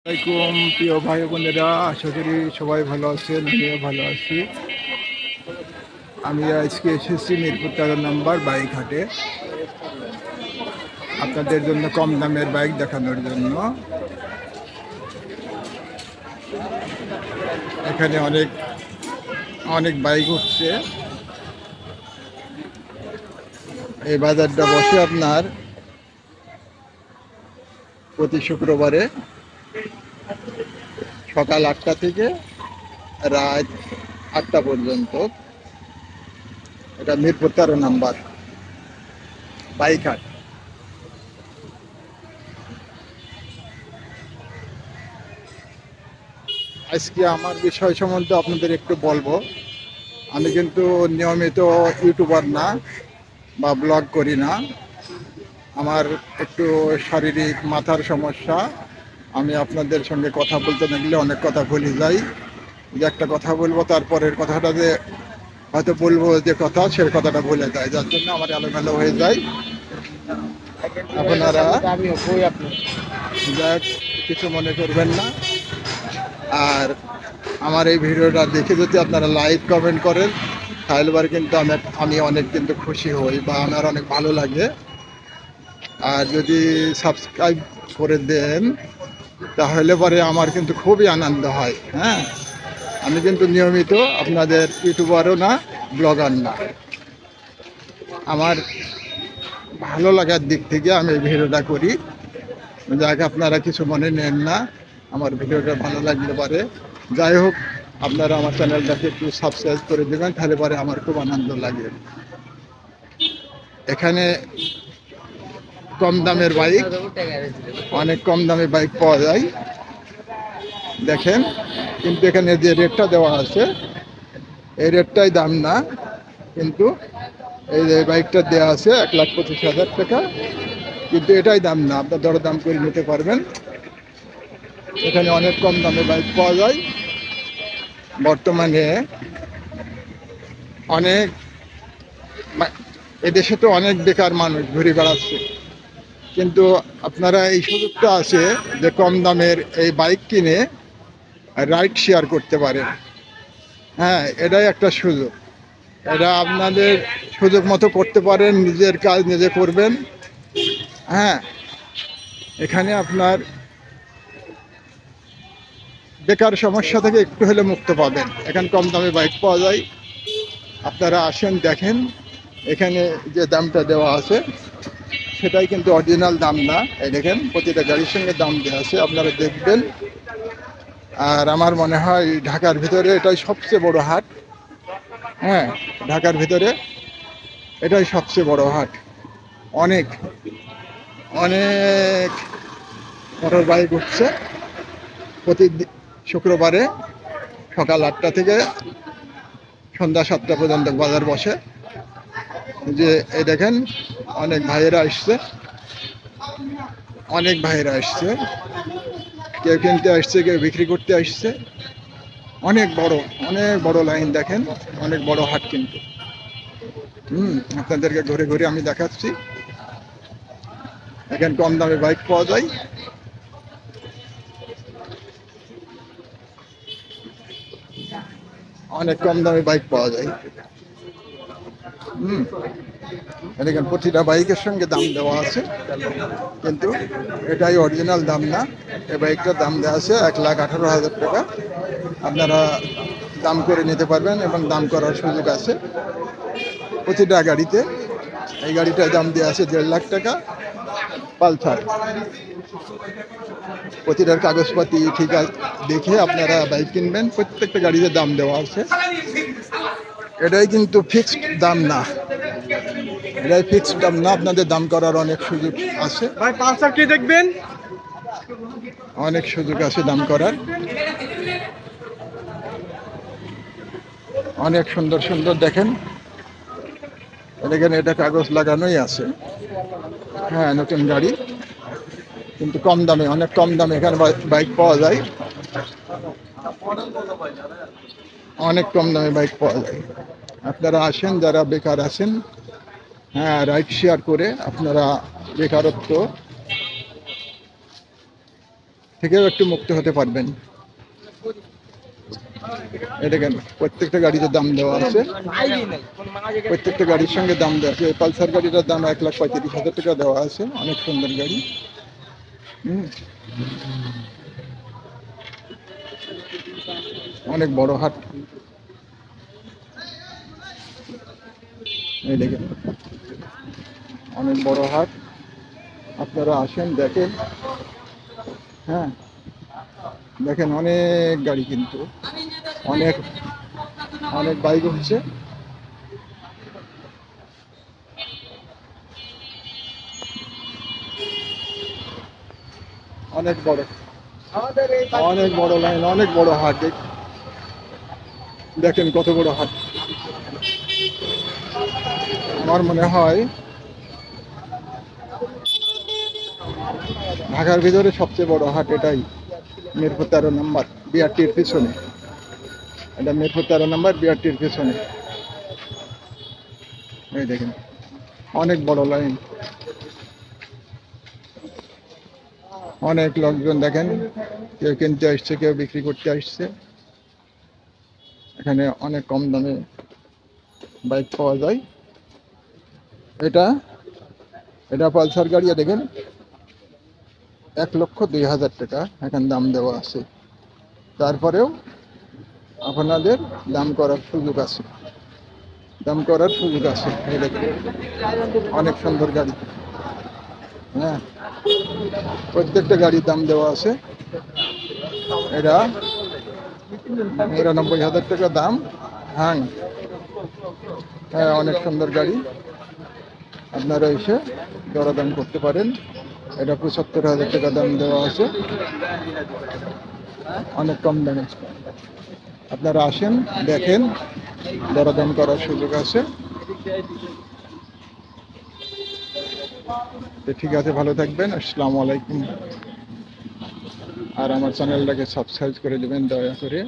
আসসালামাইকুম প্রিয় ভাই বোনেরা, আশা করি সবাই ভালো আছেন। আমিও ভালো আছি। আমি আজকে এসেছি মিরপুর 13 নম্বর বাইক হাটে আপনাদের জন্য কম দামের বাইক দেখানোর জন্য। এখানে অনেক অনেক বাইক উঠছে। এই বাজারটা বসে আপনার প্রতি শুক্রবারে সকাল 8টা থেকে রাত 8টা পর্যন্ত। এটা মিরপুর 13 নম্বর বাইক হাট। আজকে আমার বিষয় সম্বন্ধে আপনাদের একটু বলবো। আমি কিন্তু নিয়মিত ইউটিউবার না বা ব্লগ করি না। আমার একটু শারীরিক মাথার সমস্যা। আমি আপনাদের সঙ্গে কথা বলতে লাগলে অনেক কথা ভুলে যাই। যে একটা কথা বলবো, তারপরের কথাটা যে হয়তো বলবো যে কথা, সে কথাটা ভুলে যায়, যার জন্য আমার এলোমেলো হয়ে যায়। আপনারা যাক কিছু মনে করবেন না। আর আমার এই ভিডিওটা দেখে যদি আপনারা লাইক কমেন্ট করেন, তাহলে পরে কিন্তু আমি অনেক কিন্তু খুশি হই বা আমার অনেক ভালো লাগে। আর যদি সাবস্ক্রাইব করে দেন, তাহলে পরে আমার কিন্তু খুবই আনন্দ হয়। হ্যাঁ, আমি কিন্তু নিয়মিত আপনাদের ইউটিউবারও না, ব্লগার না। আমার ভালো লাগার দিক থেকে আমি এই ভিডিওটা করি। যাক, আপনারা কিছু মনে নেন না, আমার ভিডিওটা ভালো লাগলে পারে। যাই হোক, আপনারা আমার চ্যানেলটাকে একটু সাবস্ক্রাইব করে দেবেন, তাহলে পরে আমার খুব আনন্দ লাগে। এখানে কম দামের বাইক, অনেক কম দামে বাইক পাওয়া যায় দেখেন। কিন্তু এখানে যে রেটটা দেওয়া আছে, এই রেটটাই দাম না। কিন্তু এই যে বাইকটা দেওয়া আছে 1,25,000 টাকা, কিন্তু এটাই দাম না, আপনার দরদাম করে নিতে পারবেন। এখানে অনেক কম দামে বাইক পাওয়া যায়। বর্তমানে অনেক এদেশে তো অনেক বেকার মানুষ ঘুরে বেড়াচ্ছে, কিন্তু আপনারা এই সুযোগটা আছে যে কম দামের এই বাইক কিনে রাইড শেয়ার করতে পারেন। হ্যাঁ, এটাই একটা সুযোগ। এটা আপনাদের সুযোগ মতো করতে পারেন, নিজের কাজ নিজে করবেন। হ্যাঁ, এখানে আপনার বেকার সমস্যা থেকে একটু হলে মুক্ত পাবেন। এখানে কম দামে বাইক পাওয়া যায়। আপনারা আসেন, দেখেন। এখানে যে দামটা দেওয়া আছে সেটাই কিন্তু অরিজিনাল দাম না। এই দেখেন, প্রতিটা গাড়ির সঙ্গে দাম দেওয়া আছে, আপনারা দেখবেন। আর আমার মনে হয় ঢাকার ভিতরে এটাই সবচেয়ে বড় হাট। হ্যাঁ, ঢাকার ভিতরে এটাই সবচেয়ে বড় হাট। অনেক অনেক মোটর বাইক উঠছে প্রতি শুক্রবারে সকাল 8টা থেকে সন্ধ্যা 7টা পর্যন্ত বাজার বসে। যে এই দেখেন, অনেক ভাইয়েরা আসছে, অনেক ভাইয়েরা আসছে। কেউ কিনতে আসছে, কেউ বিক্রি করতে আসছে। অনেক বড় লাইন দেখেন, অনেক বড় হাট কিন্তু। আপনাদেরকে ঘুরে ঘুরে আমি দেখাচ্ছি। এখানে কম দামে বাইক পাওয়া যায়। অনেক কম দামে বাইক পাওয়া যায়। দেখেন, প্রতিটা বাইকের সঙ্গে দাম দেওয়া আছে, কিন্তু এটাই অরিজিনাল দাম না। এই বাইকটার দাম দেওয়া আছে 1,18,000 টাকা। আপনারা দাম করে নিতে পারবেন এবং দাম করার সুযোগ আছে প্রতিটা গাড়িতে। এই গাড়িটার দাম দেওয়া আছে 1.5 লাখ টাকা, পালসার। প্রতিটার কাগজপাতি ঠিক আছে দেখে আপনারা বাইক কিনবেন। প্রত্যেকটা গাড়িতে দাম দেওয়া আছে। এটাই কিন্তু ফিক্সড দাম না, এটাই ফিক্সড দাম না। আপনাদের দাম করার অনেক সুযোগ আছে। ভাই পালসার কি দেখবেন? অনেক সুযোগ আছে দাম করার। অনেক সুন্দর সুন্দর দেখেন, দেখেন এটা কাগজ লাগানোই আছে। হ্যাঁ, নতুন গাড়ি, কিন্তু কম দামে, অনেক কম দামে এখানে বাইক পাওয়া যায়। অনেক কম দামে বাইক পাওয়া যায়। আপনারা আসেন, যারা বেকার আছেন। হ্যাঁ, রাইড শেয়ার করে আপনারা বেকারত্ব থেকেও একটু মুক্ত হতে পারবেন। এই দেখেন প্রত্যেকটা গাড়িতে দাম দেওয়া আছে, প্রত্যেকটা গাড়ির সঙ্গে দাম দেওয়া আছে। এই পালসার গাড়িটার দাম 1,35,000 টাকা দেওয়া আছে, অনেক সুন্দর গাড়ি। অনেক বড় হাট। এই দেখেন অনেক বড় হাট, আপনারা আসেন দেখেন। হ্যাঁ দেখেন অনেক গাড়ি, কিন্তু অনেক অনেক বাইক হচ্ছে। অনেক বড়, অনেক বড় লাইন, অনেক বড় হাট। দেখেন কত বড় হাট। আমার মনে হয় ঢাকার ভিতরে সবচেয়ে বড় হাট এটাই, মিরপুর 13 নম্বর বিআরটির পিছনে। এটা মিরপুর 13 নম্বর বিআরটির পিছনে। এই দেখেন অনেক বড় লাইন, অনেক লোকজন দেখেন, কেউ কিনতে আসছে, কেউ বিক্রি করতে আসছে। এখানে অনেক কম দামে বাইক পাওয়া যায়। এটা এটা পালসার গাড়ি, দেখেন 1,02,000 টাকা এখন দাম দেওয়া আছে। তারপরেও আপনাদের দাম করার সুযোগ আছে, দাম করার সুযোগ আছে। এই দেখেন অনেক সুন্দর গাড়ি। হ্যাঁ প্রত্যেকটা গাড়ির দাম দেওয়া আছে। এটা 99,000 টাকা দাম। হ্যাঁ হ্যাঁ অনেক সুন্দর গাড়ি, আপনারা এসে দরদাম করতে পারেন। এটা 75,000 টাকা দাম দেওয়া আছে, অনেক কম দামে। আপনারা আসেন দেখেন, দরদাম করার সুযোগ আছে। ঠিক আছে, ভালো থাকবেন, আসসালামু আলাইকুম। আর আমার চ্যানেলটাকে সাবস্ক্রাইব করে দেবেন দয়া করে।